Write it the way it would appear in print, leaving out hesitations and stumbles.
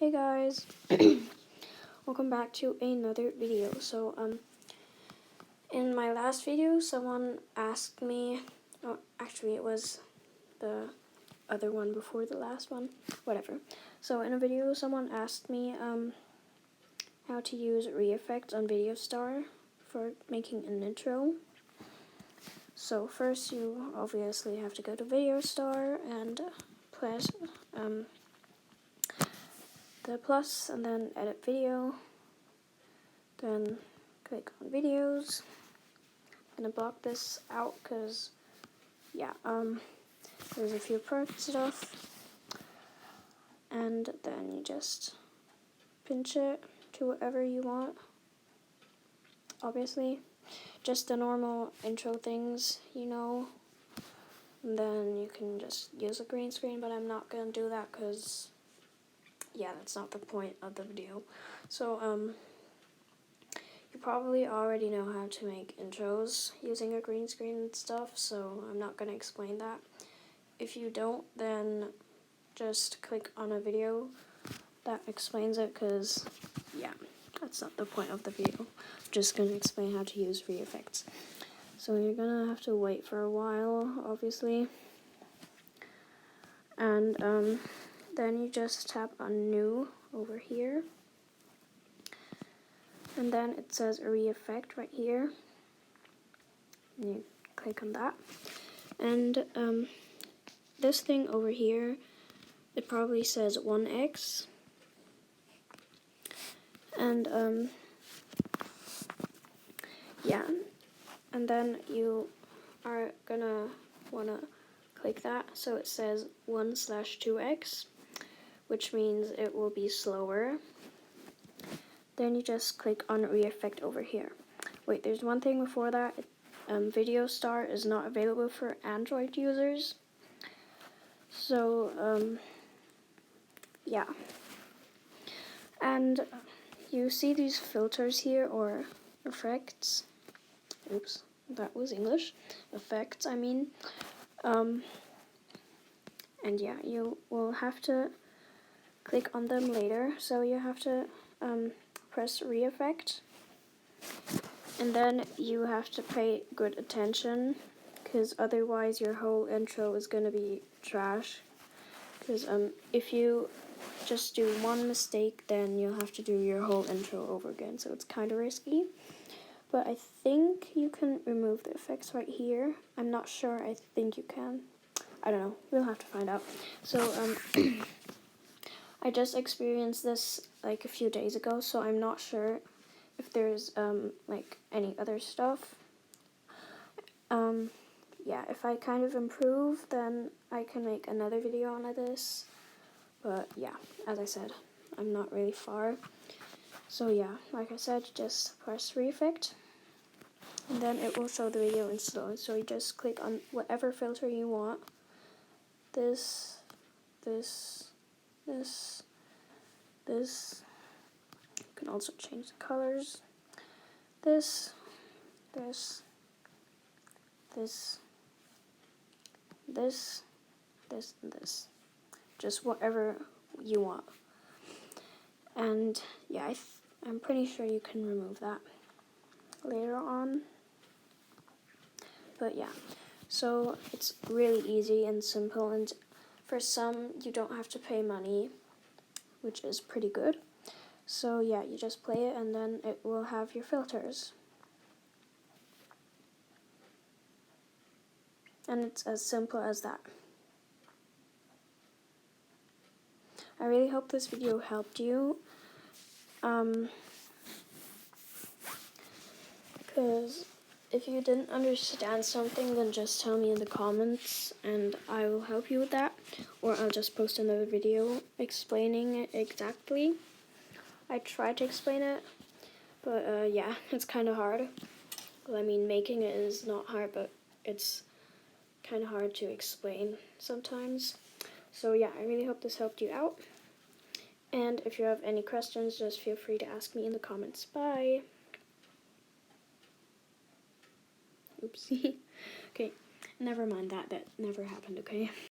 Hey guys, welcome back to another video. So in my last video someone asked me, oh actually it was the other one before the last one, whatever. So in a video someone asked me how to use ReEffects on VideoStar for making an intro. So first you obviously have to go to VideoStar and press the plus and then edit video, then click on videos. I'm gonna block this out because there's a few perk stuff, and then you just pinch it to whatever you want. Obviously just the normal intro things, you know, and then you can just use a green screen, but I'm not gonna do that because that's not the point of the video. So you probably already know how to make intros using a green screen and stuff, so I'm not going to explain that. If you don't, then just click on a video that explains it, because that's not the point of the video. I'm just going to explain how to use ReEffects. So you're going to have to wait for a while, obviously, and then you just tap on new over here, and then it says ReEffect right here, and you click on that, and this thing over here, it probably says 1x, and and then you are gonna wanna click that, so it says 1/2x, which means it will be slower. Then you just click on ReEffect over here. Wait, there's one thing before that. VideoStar is not available for Android users. So, and you see these filters here, or effects. Oops, that was English. Effects, I mean. And you will have to click on them later. So you have to press ReEffect, and then you have to pay good attention, because otherwise your whole intro is going to be trash. Because if you just do one mistake, then you'll have to do your whole intro over again, so it's kind of risky. But I think you can remove the effects right here. I'm not sure. I think you can. I don't know. We'll have to find out. So I just experienced this like a few days ago, so I'm not sure if there's like any other stuff. If I kind of improve, then I can make another video on this. But as I said, I'm not really far. So like I said, just press ReEffect, and then it will show the video in slow. So you just click on whatever filter you want. This. You can also change the colors. This, and this. Just whatever you want. And I'm pretty sure you can remove that later on. But so it's really easy and simple, and for some you don't have to pay money, which is pretty good. So you just play it, and then it will have your filters. And it's as simple as that. I really hope this video helped you. Because if you didn't understand something, then just tell me in the comments and I will help you with that. Or I'll just post another video explaining it exactly. I tried to explain it, but it's kind of hard. Well, I mean, making it is not hard, but it's kind of hard to explain sometimes. So I really hope this helped you out. And if you have any questions, just feel free to ask me in the comments. Bye! Oopsie. Okay, never mind that. That never happened, okay?